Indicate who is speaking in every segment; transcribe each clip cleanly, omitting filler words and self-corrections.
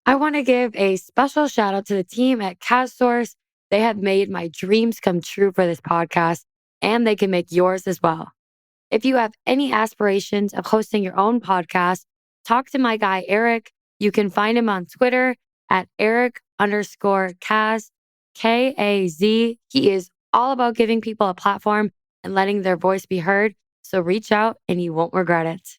Speaker 1: I want to give a special shout out to the team at CastSource. They have made my dreams come true for this podcast, and they can make yours as well. If you have any aspirations of hosting your own podcast, talk to my guy, Eric. You can find him on Twitter at Eric_Kaz, Kaz. He is all about giving people a platform and letting their voice be heard. So reach out and you won't regret it.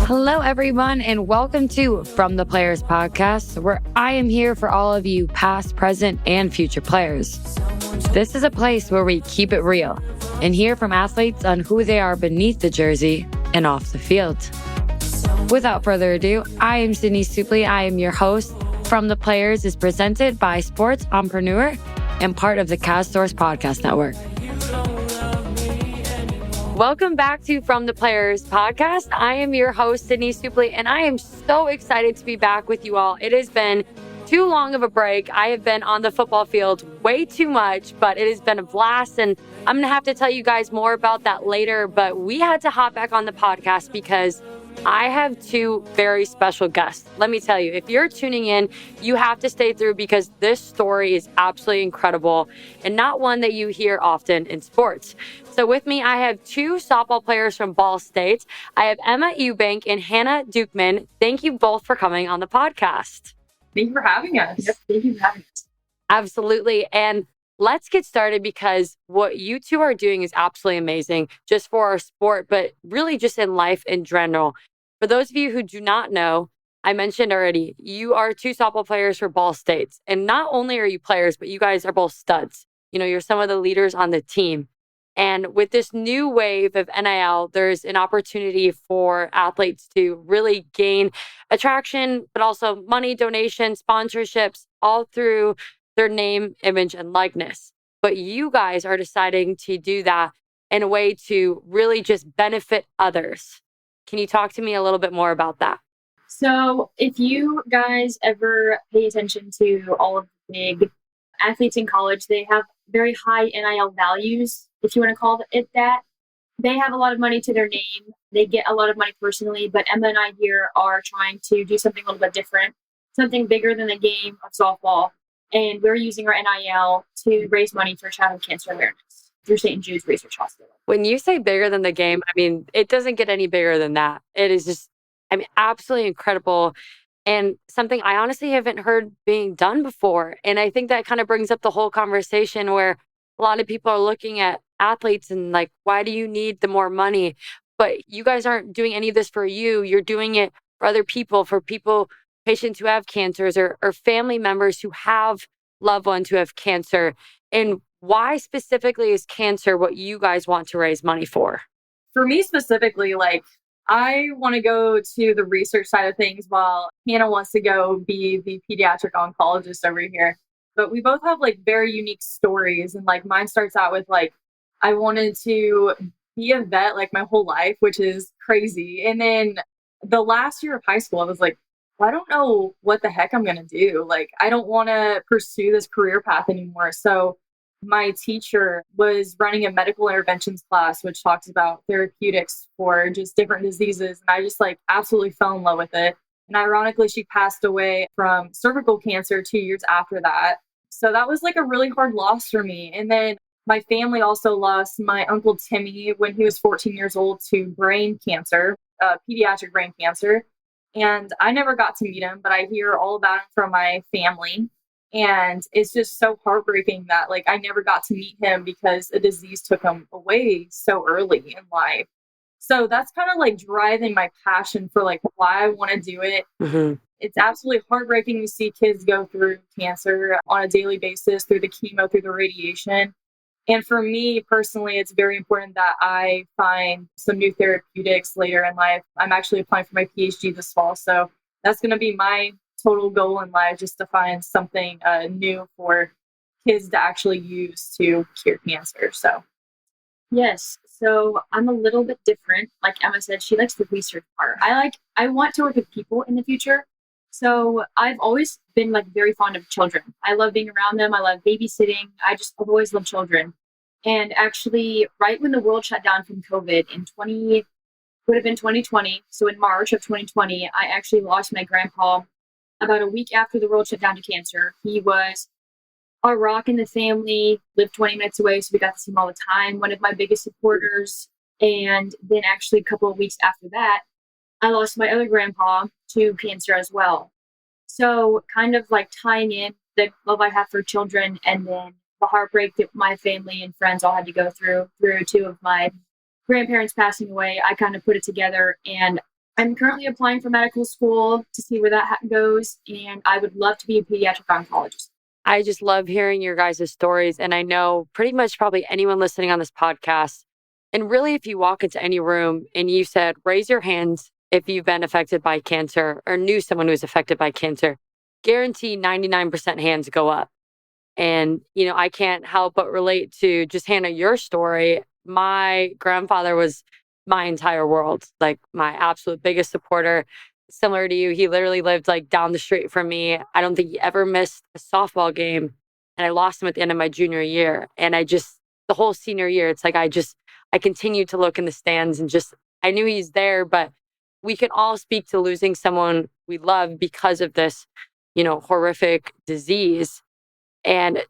Speaker 1: Hello, everyone, and welcome to From the Players podcast, where I am here for all of you past, present, and future players. This is a place where we keep it real and hear from athletes on who they are beneath the jersey and off the field. Without further ado, I am Sydney Supley. I am your host. From the Players is presented by Sports Entrepreneur and part of the CastSource Podcast Network. Welcome back to From the Players podcast. I am your host, Sydney Supley, and I am so excited to be back with you all. It has been too long of a break. I have been on the football field way too much, but it has been a blast, and I'm going to have to tell you guys more about that later, but we had to hop back on the podcast because I have two very special guests. Let me tell you, if you're tuning in, you have to stay through because this story is absolutely incredible and not one that you hear often in sports. So with me, I have two softball players from Ball State. I have Emma Eubank and Hannah Dukeman. Thank you both for coming on the podcast.
Speaker 2: Thank you for having us.
Speaker 3: Yep, thank you for having us.
Speaker 1: Absolutely. And let's get started because what you two are doing is absolutely amazing just for our sport, but really just in life in general. For those of you who do not know, I mentioned already, you are two softball players for Ball State. And not only are you players, but you guys are both studs. You know, you're some of the leaders on the team. And with this new wave of NIL, there's an opportunity for athletes to really gain attraction, but also money, donations, sponsorships, all through their name, image, and likeness. But you guys are deciding to do that in a way to really just benefit others. Can you talk to me a little bit more about that?
Speaker 3: So if you guys ever pay attention to all of the big athletes in college, they have very high NIL values, if you want to call it that. They have a lot of money to their name. They get a lot of money personally, but Emma and I here are trying to do something a little bit different, something bigger than the game of softball. And we're using our NIL to raise money for childhood cancer awareness through St. Jude's Research Hospital.
Speaker 1: When you say bigger than the game, I mean, it doesn't get any bigger than that. It is just, absolutely incredible and something I honestly haven't heard being done before. And I think that kind of brings up the whole conversation where a lot of people are looking at athletes and like, why do you need the more money? But you guys aren't doing any of this for you. You're doing it for other people, patients who have cancers or family members who have loved ones who have cancer. And why specifically is cancer what you guys want to raise money for?
Speaker 2: For me specifically, I want to go to the research side of things while Hannah wants to go be the pediatric oncologist over here. But we both have very unique stories. And mine starts out with I wanted to be a vet my whole life, which is crazy. And then the last year of high school, I was like, well, I don't know what the heck I'm going to do. I don't want to pursue this career path anymore. So my teacher was running a medical interventions class, which talks about therapeutics for just different diseases. And I just absolutely fell in love with it. And ironically, she passed away from cervical cancer 2 years after that. So that was a really hard loss for me. And then my family also lost my uncle Timmy when he was 14 years old to brain cancer, pediatric brain cancer. And I never got to meet him, but I hear all about him from my family. And it's just so heartbreaking that I never got to meet him because a disease took him away so early in life. So that's kind of driving my passion for why I want to do it.
Speaker 1: Mm-hmm.
Speaker 2: It's absolutely heartbreaking to see kids go through cancer on a daily basis, through the chemo, through the radiation. And for me personally, it's very important that I find some new therapeutics later in life. I'm actually applying for my PhD this fall. So that's going to be my total goal in life, just to find something new for kids to actually use to cure cancer. So,
Speaker 3: yes. So I'm a little bit different. Like Emma said, she likes the research part. I want to work with people in the future. So I've always been like very fond of children. I love being around them. I love babysitting. I've always loved children. And actually, right when the world shut down from COVID in 20, would have been 2020. So in March of 2020, I actually lost my grandpa about a week after the world shut down to cancer. He was our rock in the family, lived 20 minutes away, so we got to see him all the time. One of my biggest supporters. And then actually a couple of weeks after that, I lost my other grandpa to cancer as well. So kind of like tying in the love I have for children and then the heartbreak that my family and friends all had to go through two of my grandparents passing away, I kind of put it together. And I'm currently applying for medical school to see where that goes. And I would love to be a pediatric oncologist.
Speaker 1: I just love hearing your guys' stories. And I know pretty much probably anyone listening on this podcast. And really, if you walk into any room and you said, raise your hands if you've been affected by cancer or knew someone who was affected by cancer, guarantee 99% hands go up. And, I can't help but relate to just Hannah, your story. My grandfather was my entire world, like my absolute biggest supporter. Similar to you, he literally lived like down the street from me. I don't think he ever missed a softball game. And I lost him at the end of my junior year. And the whole senior year, it's like I continued to look in the stands and I knew he's there, but we can all speak to losing someone we love because of this, horrific disease. And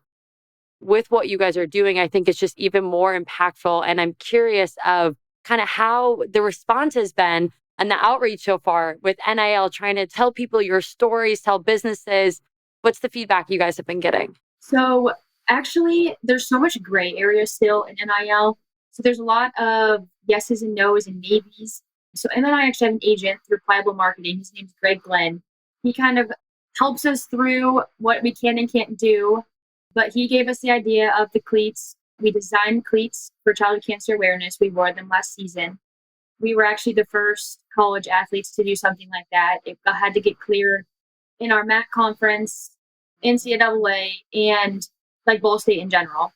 Speaker 1: with what you guys are doing, I think it's just even more impactful. And I'm curious of kind of how the response has been and the outreach so far with NIL, trying to tell people your stories, tell businesses. What's the feedback you guys have been getting?
Speaker 3: So actually, there's so much gray area still in NIL. So there's a lot of yeses and nos and maybes. So, and then I actually have an agent through Pliable Marketing. His name's Greg Glenn. He kind of helps us through what we can and can't do. But he gave us the idea of the cleats. We designed cleats for childhood cancer awareness. We wore them last season. We were actually the first college athletes to do something like that. It had to get cleared in our MAC conference, NCAA, and like Ball State in general.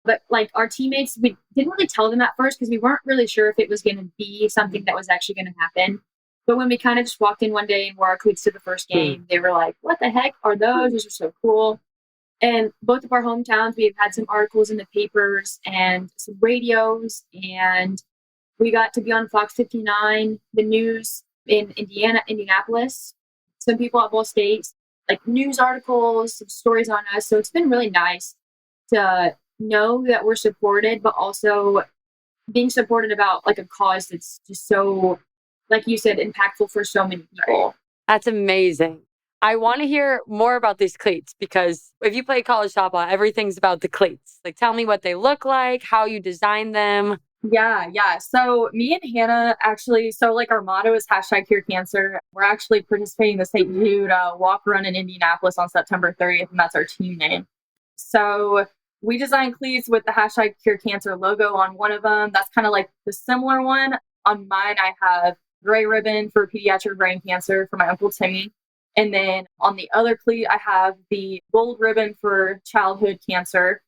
Speaker 3: But like our teammates, we didn't really tell them at first because we weren't really sure if it was going to be something that was actually going to happen. But when we kind of just walked in one day and wore our cleats to the first game, they were like, what the heck are those? Those are so cool. And both of our hometowns, we've had some articles in the papers and some radios, and we got to be on Fox 59, the news in Indianapolis. Some people at Ball State, like news articles, some stories on us. So it's been really nice to know that we're supported, but also being supported about like a cause that's just so, like you said, impactful for so many people.
Speaker 1: That's amazing. I want to hear more about these cleats because if you play college softball, everything's about the cleats. Like, tell me what they look like, how you design them.
Speaker 2: Yeah. So me and Hannah actually, like our motto is #CureCancer. We're actually participating in the St. Jude Walk Run in Indianapolis on September 30th, and that's our team name. So we designed cleats with the #CureCancer logo on one of them. That's kind of like the similar one. On mine, I have gray ribbon for pediatric brain cancer for my Uncle Timmy. And then on the other cleat, I have the gold ribbon for childhood cancer.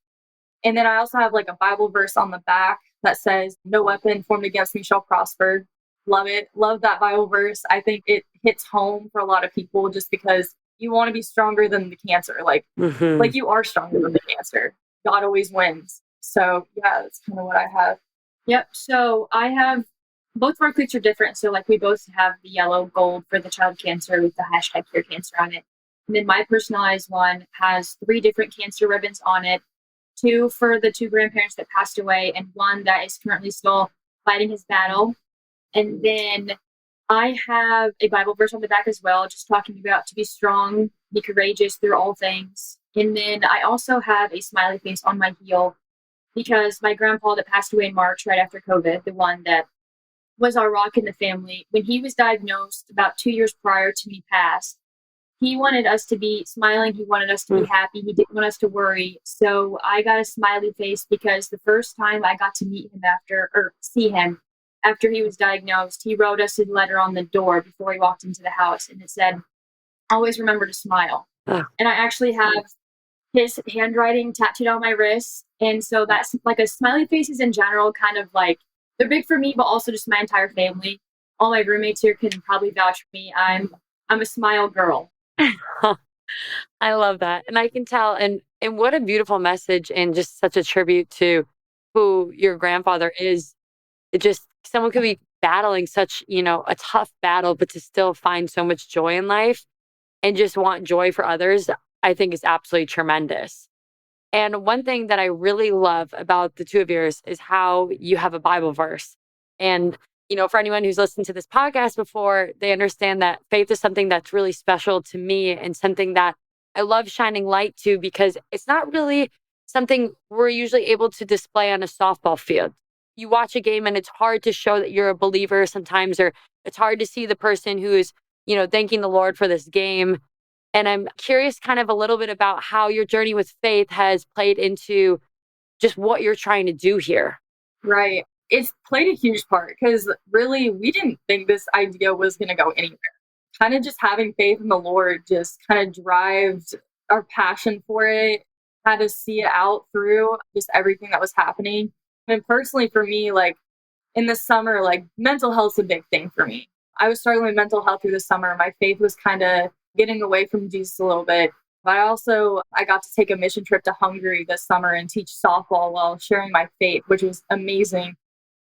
Speaker 2: And then I also have like a Bible verse on the back that says, no weapon formed against me shall prosper. Love it. Love that Bible verse. I think it hits home for a lot of people just because you want to be stronger than the cancer. Like you are stronger than the cancer. God always wins. So yeah, that's kind of what I have.
Speaker 3: Yep. So I have, both of our cleats are different. So like we both have the yellow gold for the child cancer with the #CureCancer on it. And then my personalized one has 3 different cancer ribbons on it. 2 for the 2 grandparents that passed away and 1 that is currently still fighting his battle. And then I have a Bible verse on the back as well, just talking about to be strong, be courageous through all things. And then I also have a smiley face on my heel because my grandpa that passed away in March right after COVID, the one that was our rock in the family, when he was diagnosed about 2 years prior to me pass, he wanted us to be smiling. He wanted us to be happy. He didn't want us to worry. So I got a smiley face because the first time I got to meet him see him after he was diagnosed, he wrote us a letter on the door before he walked into the house. And it said, always remember to smile. And I actually have his handwriting tattooed on my wrist. And so that's like a smiley faces in general, kind of like, they're big for me, but also just my entire family. All my roommates here can probably vouch for me. I'm a smile girl.
Speaker 1: I love that. And I can tell and what a beautiful message and just such a tribute to who your grandfather is. It just someone could be battling such, a tough battle, but to still find so much joy in life and just want joy for others, I think is absolutely tremendous. And one thing that I really love about the two of yours is how you have a Bible verse. And, for anyone who's listened to this podcast before, they understand that faith is something that's really special to me and something that I love shining light to because it's not really something we're usually able to display on a softball field. You watch a game and it's hard to show that you're a believer sometimes, or it's hard to see the person who is, thanking the Lord for this game. And I'm curious kind of a little bit about how your journey with faith has played into just what you're trying to do here.
Speaker 2: Right. It's played a huge part because really we didn't think this idea was going to go anywhere. Kind of just having faith in the Lord just kind of drives our passion for it, had to see it out through just everything that was happening. And personally for me, like in the summer, like mental health's a big thing for me. I was struggling with mental health through the summer. My faith was kind of getting away from Jesus a little bit. But I got to take a mission trip to Hungary this summer and teach softball while sharing my faith, which was amazing.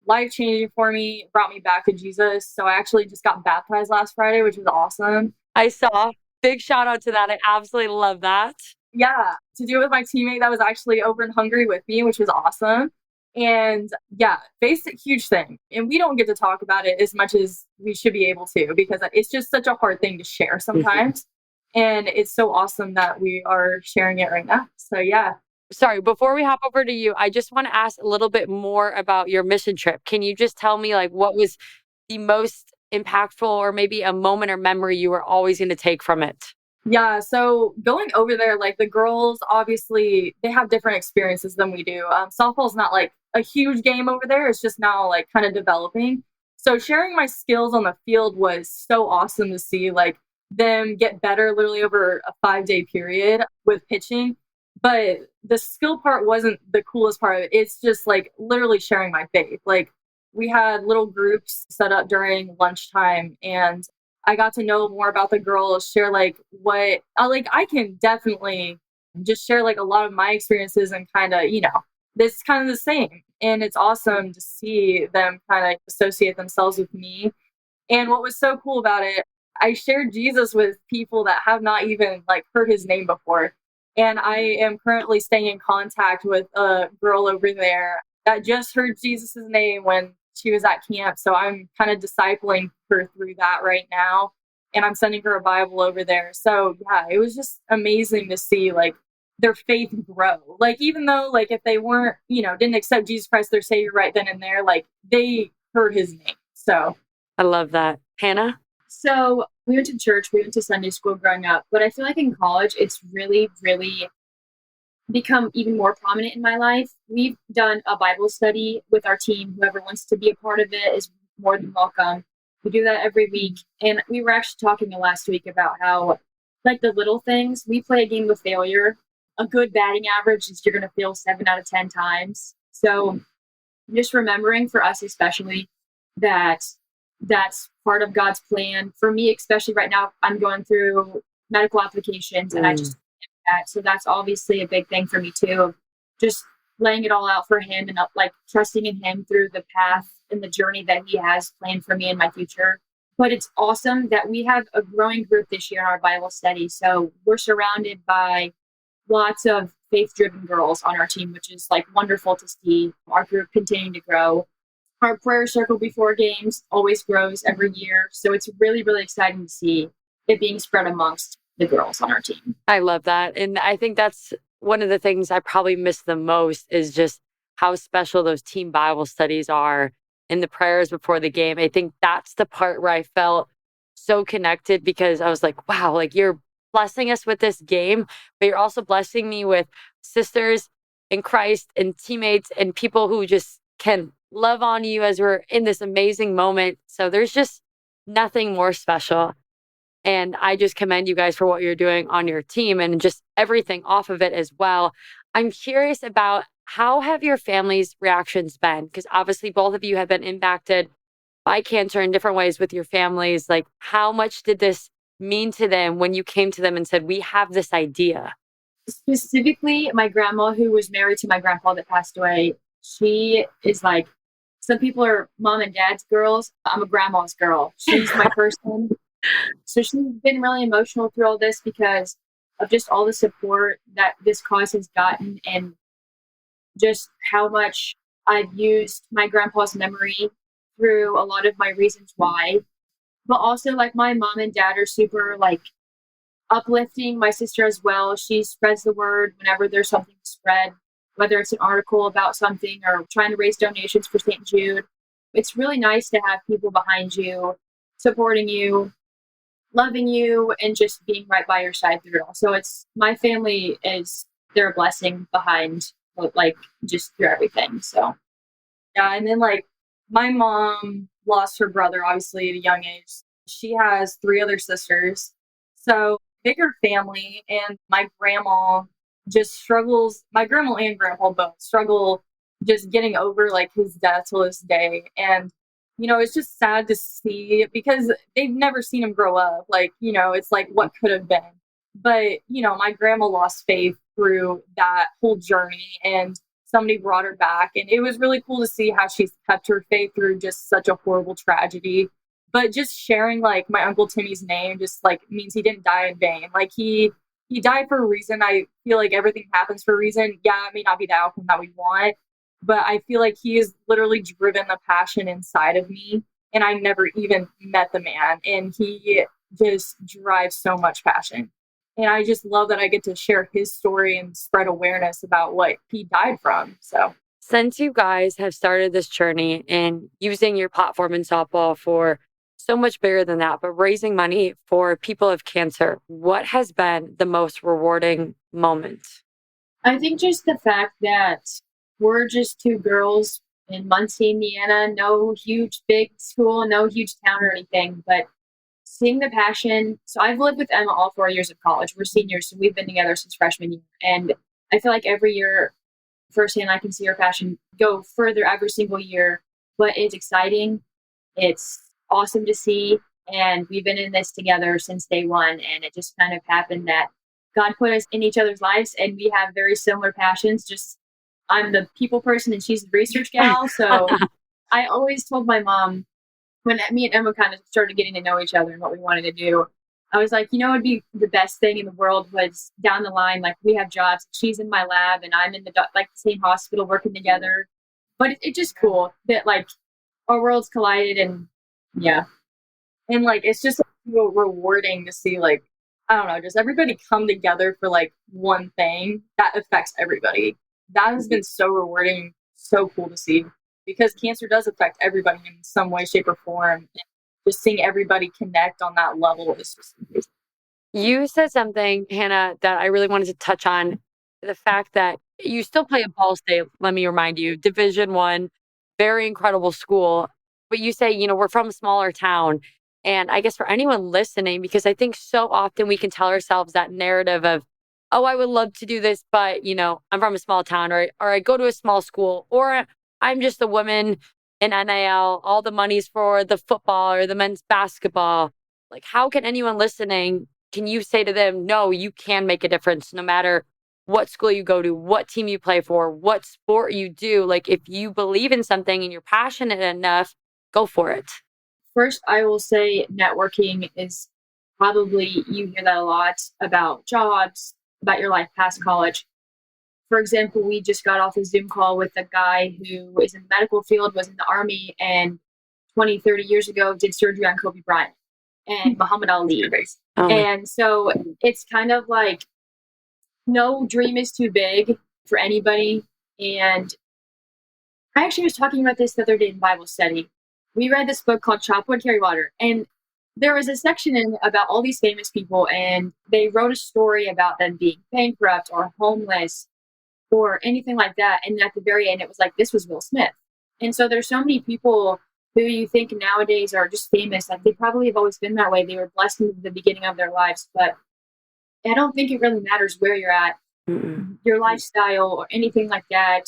Speaker 2: Life changing for me, brought me back to Jesus. So I actually just got baptized last Friday, which was awesome.
Speaker 1: I saw. Big shout out to that. I absolutely love that.
Speaker 2: Yeah, to do it with my teammate that was actually over in Hungary with me, which was awesome. And yeah, basic huge thing. And we don't get to talk about it as much as we should be able to because it's just such a hard thing to share sometimes. And it's so awesome that we are sharing it right now. So yeah.
Speaker 1: Sorry, before we hop over to you, I just want to ask a little bit more about your mission trip. Can you just tell me like what was the most impactful or maybe a moment or memory you were always going to take from it?
Speaker 2: Yeah, so going over there, like the girls, obviously, they have different experiences than we do. Softball's not like a huge game over there. It's just now like kind of developing. So sharing my skills on the field was so awesome to see like them get better literally over a 5-day period with pitching. But the skill part wasn't the coolest part of it. It's just like literally sharing my faith. Like we had little groups set up during lunchtime and I got to know more about the girls, share like what I can definitely just share like a lot of my experiences and kind of, this kind of the same. And it's awesome to see them kind of associate themselves with me. And what was so cool about it, I shared Jesus with people that have not even like heard his name before. And I am currently staying in contact with a girl over there that just heard Jesus's name when she was at camp. So I'm kind of discipling her through that right now. And I'm sending her a Bible over there. So yeah, it was just amazing to see like their faith grow. Like even though like if they weren't, didn't accept Jesus Christ their Savior right then and there, like they heard his name. So
Speaker 1: I love that. Hannah?
Speaker 3: So we went to church, we went to Sunday school growing up, but I feel like in college, it's really, really become even more prominent in my life. We've done a Bible study with our team. Whoever wants to be a part of it is more than welcome. We do that every week. And we were actually talking last week about how, like the little things, we play a game of failure. A good batting average is you're going to fail 7 out of 10 times. So just remembering for us, especially, that that's part of God's plan. For me, especially right now, I'm going through medical applications and I just that. So that's obviously a big thing for me too, of just laying it all out for him and like trusting in him through the path and the journey that he has planned for me in my future. But it's awesome that we have a growing group this year in our Bible study. So we're surrounded by lots of faith-driven girls on our team, which is like wonderful to see our group continuing to grow. Our prayer circle before games always grows every year. So it's really, really exciting to see it being spread amongst the girls on our team.
Speaker 1: I love that. And I think that's one of the things I probably miss the most is just how special those team Bible studies are and the prayers before the game. I think that's the part where I felt so connected because I was like, wow, like you're blessing us with this game, but you're also blessing me with sisters in Christ and teammates and people who just can love on you as we're in this amazing moment. So there's just nothing more special. And I just commend you guys for what you're doing on your team and just everything off of it as well. I'm curious about how have your family's reactions been? Because obviously both of you have been impacted by cancer in different ways with your families. Like how much did this mean to them when you came to them and said, we have this idea?
Speaker 3: Specifically, my grandma, who was married to my grandpa that passed away, she is like, some people are mom and dad's girls. I'm a grandma's girl. She's my person. So she's been really emotional through all this because of just all the support that this cause has gotten and just how much I've used my grandpa's memory through a lot of my reasons why. But also, like, my mom and dad are super, like, uplifting. My sister as well. She spreads the word whenever there's something to spread, whether it's an article about something or trying to raise donations for St. Jude. It's really nice to have people behind you, supporting you, loving you, and just being right by your side through it all. So it's my family is their blessing behind, like, just through everything. So
Speaker 2: yeah, and then like my mom lost her brother obviously at a young age. She has 3 other sisters, so bigger family, and my grandma just struggles. My grandma and grandpa both struggle just getting over like his death to this day, and it's just sad to see because they've never seen him grow up. Like, it's like what could have been. But, my grandma lost faith through that whole journey and somebody brought her back. And it was really cool to see how she's kept her faith through just such a horrible tragedy. But just sharing like my Uncle Timmy's name just like means he didn't die in vain. Like he died for a reason. I feel like everything happens for a reason. Yeah, it may not be the outcome that we want, but I feel like he has literally driven the passion inside of me. And I never even met the man. And he just drives so much passion. And I just love that I get to share his story and spread awareness about what he died from. So,
Speaker 1: Since you guys have started this journey and using your platform in softball for so much bigger than that, but raising money for people of cancer, what has been the most rewarding moment?
Speaker 3: I think just the fact that we're just 2 girls in Muncie, Indiana, no huge big school, no huge town or anything, but seeing the passion. So I've lived with Emma all 4 years of college. We're seniors, so we've been together since freshman year. And I feel like every year, firsthand, I can see her passion go further every single year. But it's exciting. It's awesome to see. And we've been in this together since day one. And it just kind of happened that God put us in each other's lives and we have very similar passions. Just I'm the people person and she's the research gal. So I always told my mom when me and Emma kind of started getting to know each other and what we wanted to do, I was like, it'd be the best thing in the world was down the line, like we have jobs. She's in my lab and I'm in the same hospital working together. But it's just cool that like our worlds collided and yeah.
Speaker 2: and like it's just so rewarding to see like I don't know, just everybody come together for like one thing that affects everybody. That has been so rewarding, so cool to see because cancer does affect everybody in some way, shape, or form. And just seeing everybody connect on that level is just amazing.
Speaker 1: You said something, Hannah, that I really wanted to touch on. The fact that you still play at Ball State, let me remind you, Division 1, very incredible school. But you say, we're from a smaller town. And I guess for anyone listening, because I think so often we can tell ourselves that narrative of, oh, I would love to do this, but, I'm from a small town or I go to a small school or I'm just a woman in NIL. All the money's for the football or the men's basketball. Like, how can anyone listening, can you say to them, no, you can make a difference no matter what school you go to, what team you play for, what sport you do? Like, if you believe in something and you're passionate enough, go for it.
Speaker 3: First, I will say networking is probably, you hear that a lot about jobs, about your life past college. For example, we just got off a Zoom call with a guy who is in the medical field, was in the Army, and 20, 30 years ago did surgery on Kobe Bryant and Muhammad Ali. And so it's kind of like no dream is too big for anybody. And I actually was talking about this the other day in Bible study. We read this book called Chop Wood, Carry Water. And there was a section in about all these famous people, and they wrote a story about them being bankrupt or homeless or anything like that. And at the very end, it was like, this was Will Smith. And so there's so many people who you think nowadays are just famous. Like they probably have always been that way. They were blessed in the beginning of their lives. But I don't think it really matters where you're at, your lifestyle or anything like that.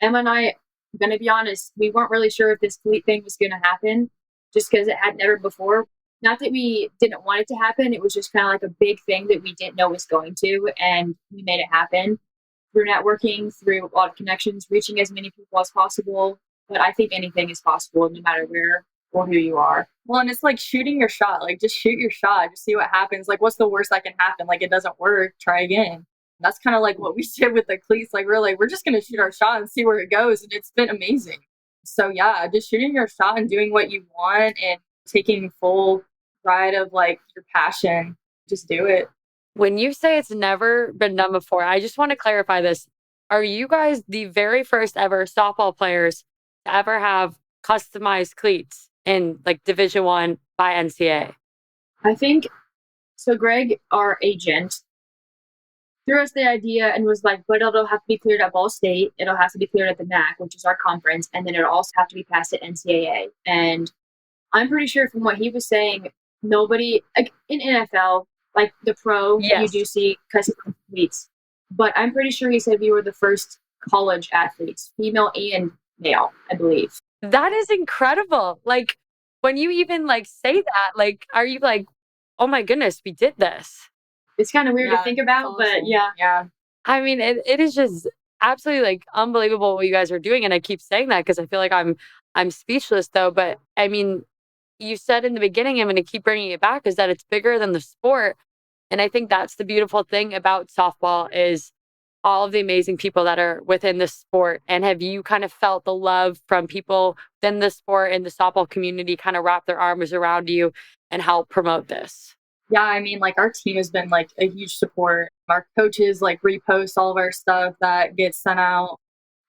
Speaker 3: Emma and I, I'm going to be honest, we weren't really sure if this fleet thing was going to happen just because it had never before. Not that we didn't want it to happen. It was just kind of like a big thing that we didn't know was going to, and we made it happen through networking, through a lot of connections, reaching as many people as possible. But I think anything is possible no matter where or who you are.
Speaker 2: Well, and it's like shooting your shot. Like, just shoot your shot. Just see what happens. Like, what's the worst that can happen? Like, it doesn't work. Try again. That's kind of like what we did with the cleats. Like, we're like, we're just going to shoot our shot and see where it goes. And it's been amazing. So, yeah, just shooting your shot and doing what you want and taking full pride of like your passion. Just do it.
Speaker 1: When you say it's never been done before, I just want to clarify this. Are you guys the very first ever softball players to ever have customized cleats in like Division 1 by NCAA?
Speaker 3: I think so. Greg, our agent, threw us the idea and was like, but it'll have to be cleared at Ball State. It'll have to be cleared at the MAC, which is our conference. And then it'll also have to be passed at NCAA. And I'm pretty sure from what he was saying, nobody, like in NFL, like the pro, you do see custom athletes. But I'm pretty sure he said we were the first college athletes, female and male, I believe.
Speaker 1: That is incredible. Like when you even like say that, like, are you like, oh my goodness, we did this?
Speaker 3: It's kind of weird to think about,
Speaker 2: awesome.
Speaker 3: but yeah.
Speaker 2: Yeah.
Speaker 1: I mean, it is just absolutely like unbelievable what you guys are doing. And I keep saying that because I feel like I'm speechless though. But I mean, you said in the beginning, I'm going to keep bringing it back, is that it's bigger than the sport. And I think that's the beautiful thing about softball is all of the amazing people that are within the sport. And have you kind of felt the love from people within the sport and the softball community kind of wrap their arms around you and help promote this?
Speaker 2: Yeah, I mean, like our team has been like a huge support. Our coaches like repost all of our stuff that gets sent out.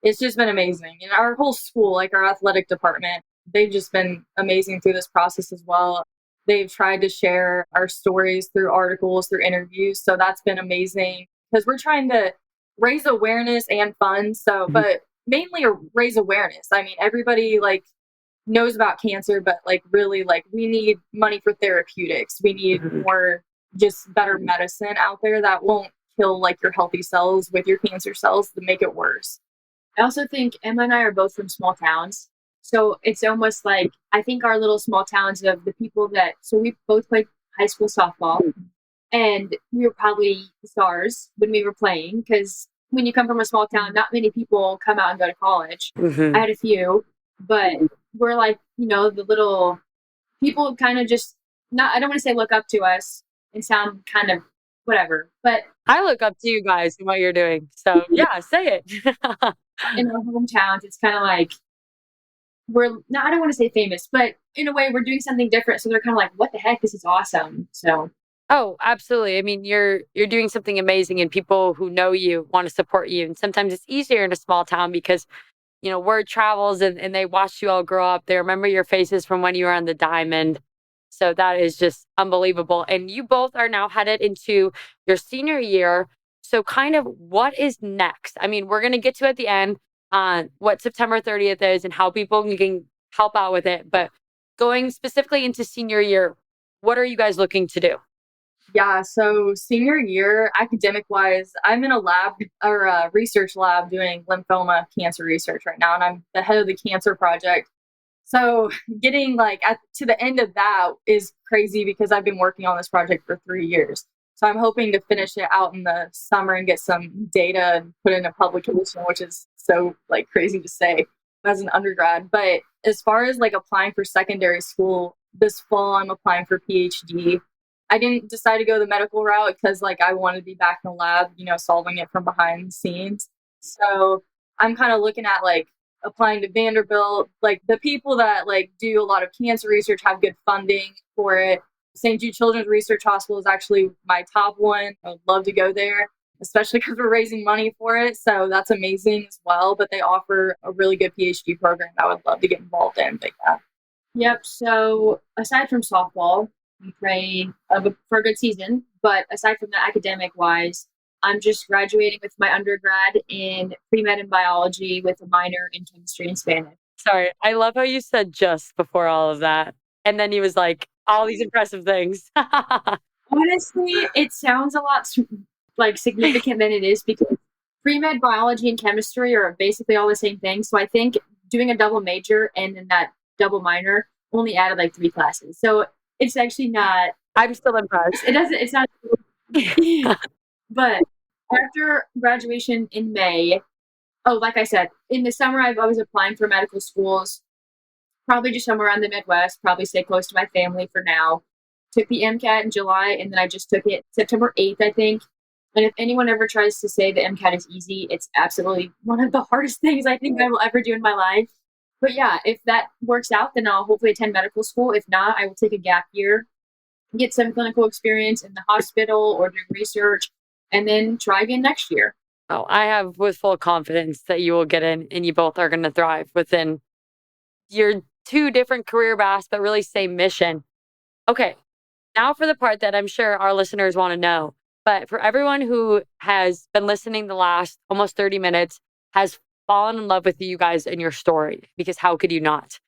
Speaker 2: It's just been amazing. And our whole school, like our athletic department, they've just been amazing through this process as well. They've tried to share our stories through articles, through interviews. So that's been amazing because we're trying to raise awareness and funds. So, but mainly raise awareness. I mean, everybody like knows about cancer, but like really like we need money for therapeutics. We need more just better medicine out there that won't kill like your healthy cells with your cancer cells to make it worse.
Speaker 3: I also think Emma and I are both from small towns. So it's almost like, I think our little small towns of the people that, so we both played high school softball and we were probably stars when we were playing because when you come from a small town, not many people come out and go to college. I had a few, but we're like, you know, the little people kind of just not, I don't want to say look up to us and sound kind of whatever, but
Speaker 1: I look up to you guys and what you're doing. So yeah, say it.
Speaker 3: in our hometowns, it's kind of like, we're not, I don't want to say famous, but in a way we're doing something different. So they're kind of like, what the heck? This is awesome. So.
Speaker 1: Oh, absolutely. I mean, you're doing something amazing and people who know you want to support you. And sometimes it's easier in a small town because, you know, word travels and they watched you all grow up. They remember your faces from when you were on the diamond. So that is just unbelievable. And you both are now headed into your senior year. So kind of what is next? I mean, we're going to get to at the end on what September 30th is and how people can help out with it. But going specifically into senior year, what are you guys looking to do?
Speaker 2: Yeah, so senior year, academic wise, I'm in a lab or a research lab doing lymphoma cancer research right now, and I'm the head of the cancer project. So getting like to the end of that is crazy because I've been working on this project for 3 years. So I'm hoping to finish it out in the summer and get some data and put in a publication, which is so like crazy to say as an undergrad. But as far as like applying for secondary school, this fall I'm applying for PhD. I didn't decide to go the medical route because like I wanted to be back in the lab, you know, solving it from behind the scenes. So I'm kind of looking at like applying to Vanderbilt. Like the people that like do a lot of cancer research have good funding for it. St. Jude Children's Research Hospital is actually my top one. I would love to go there, especially because we're raising money for it. So that's amazing as well. But they offer a really good PhD program that I would love to get involved in. But yeah.
Speaker 3: Yep. So aside from softball, we pray for a good season. But aside from that, academic wise, I'm just graduating with my undergrad in pre-med and biology with a minor in chemistry and Spanish.
Speaker 1: Sorry, I love how you said just before all of that. And then he was like, all these impressive things.
Speaker 3: Honestly, it sounds a lot like significant than it is because pre-med biology and chemistry are basically all the same thing. So I think doing a double major and then that double minor only added like 3 classes. So It's actually not.
Speaker 1: I'm still impressed.
Speaker 3: It's not. But after graduation in May, like I said, in the summer, I was applying for medical schools, probably just somewhere around the Midwest, probably stay close to my family for now. Took the MCAT in July, and then I just took it September 8th, I think. And if anyone ever tries to say the MCAT is easy, it's absolutely one of the hardest things I think I will ever do in my life. But yeah, if that works out, then I'll hopefully attend medical school. If not, I will take a gap year, get some clinical experience in the hospital or doing research, and then try again next year.
Speaker 1: Oh, I have with full confidence that you will get in and you both are going to thrive within your two different career paths, but really same mission. Okay, now for the part that I'm sure our listeners want to know. But for everyone who has been listening the last almost 30 minutes, has fallen in love with you guys and your story, because how could you not?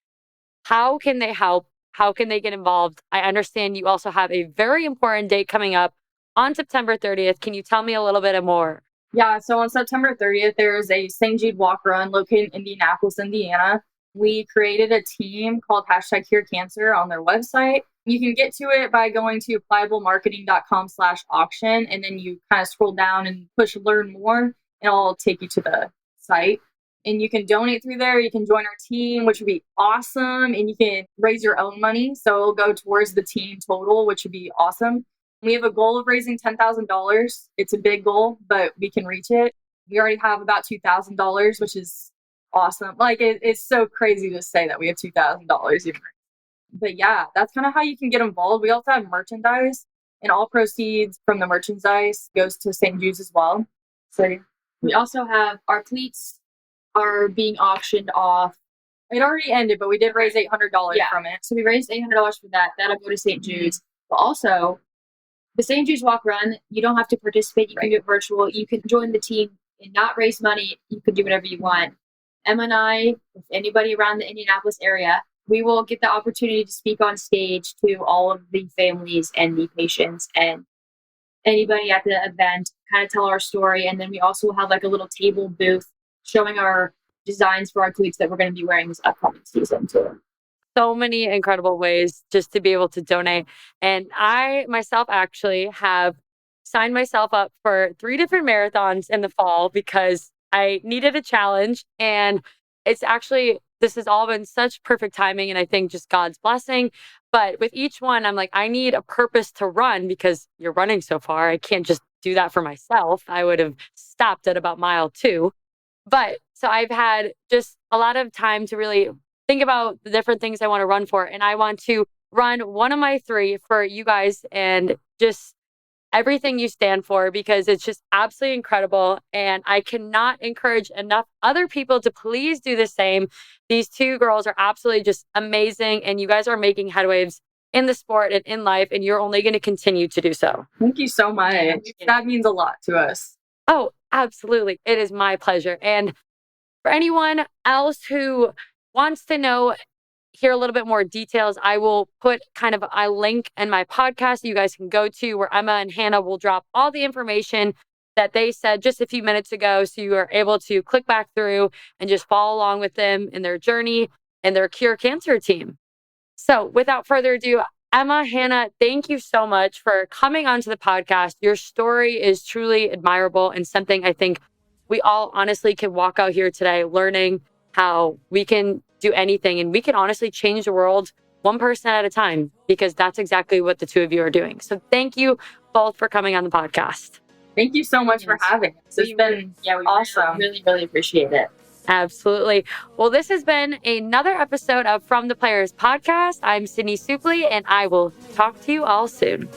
Speaker 1: How can they help? How can they get involved? I understand you also have a very important date coming up on September 30th. Can you tell me a little bit more?
Speaker 2: Yeah, so on September 30th, there's a St. Jude Walk run located in Indianapolis, Indiana. We created a team called #CureCancer on their website. You can get to it by going to applicablemarketing.com/auction, and then you kind of scroll down and push learn more, and it'll take you to the site. And you can donate through there. You can join our team, which would be awesome. And you can raise your own money. So it'll go towards the team total, which would be awesome. We have a goal of raising $10,000. It's a big goal, but we can reach it. We already have about $2,000, which is awesome. Like it's so crazy to say that we have $2,000 even. But yeah, that's kind of how you can get involved. We also have merchandise, and all proceeds from the merchandise goes to St. Jude's as well. So
Speaker 3: we also have our cleats are being auctioned off.
Speaker 2: It already ended, but we did raise $800 from it.
Speaker 3: So we raised $800 for that. That'll go to St. Jude's. But also, the St. Jude's Walk Run, you don't have to participate. You can do it virtual. You can join the team and not raise money. You can do whatever you want. Emma and I, if anybody around the Indianapolis area, we will get the opportunity to speak on stage to all of the families and the patients and anybody at the event, kind of tell our story. And then we also have like a little table booth showing our designs for our cleats that we're going to be wearing this upcoming season too.
Speaker 1: So many incredible ways just to be able to donate. And I myself actually have signed myself up for 3 different marathons in the fall because I needed a challenge. And it's actually, this has all been such perfect timing, and I think just God's blessing. But with each one, I'm like, I need a purpose to run because you're running so far. I can't just do that for myself. I would have stopped at about mile 2. But so I've had just a lot of time to really think about the different things I want to run for. And I want to run one of my 3 for you guys and just everything you stand for, because it's just absolutely incredible. And I cannot encourage enough other people to please do the same. These 2 girls are absolutely just amazing. And you guys are making headwaves in the sport and in life. And you're only going to continue to do so.
Speaker 2: Thank you so much. That means a lot to us.
Speaker 1: Oh, absolutely. It is my pleasure. And for anyone else who wants to know, hear a little bit more details, I will put kind of a link in my podcast you guys can go to, where Emma and Hannah will drop all the information that they said just a few minutes ago. So you are able to click back through and just follow along with them in their journey and their Cure Cancer team. So without further ado, Emma, Hannah, thank you so much for coming onto the podcast. Your story is truly admirable and something I think we all honestly can walk out here today learning how we can do anything, and we can honestly change the world one person at a time, because that's exactly what the 2 of you are doing. So thank you both for coming on the podcast.
Speaker 2: Thank you so much for having us. It's been awesome.
Speaker 3: Really, really appreciate it.
Speaker 1: Absolutely. Well, this has been another episode of From the Players podcast. I'm Sydney Supley, and I will talk to you all soon.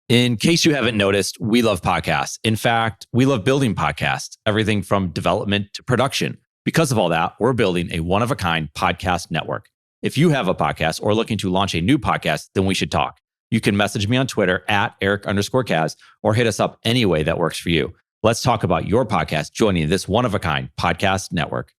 Speaker 4: In case you haven't noticed, we love podcasts. In fact, we love building podcasts, everything from development to production. Because of all that, we're building a one-of-a-kind podcast network. If you have a podcast or looking to launch a new podcast, then we should talk. You can message me on Twitter at Eric_Kaz or hit us up any way that works for you. Let's talk about your podcast joining this one-of-a-kind podcast network.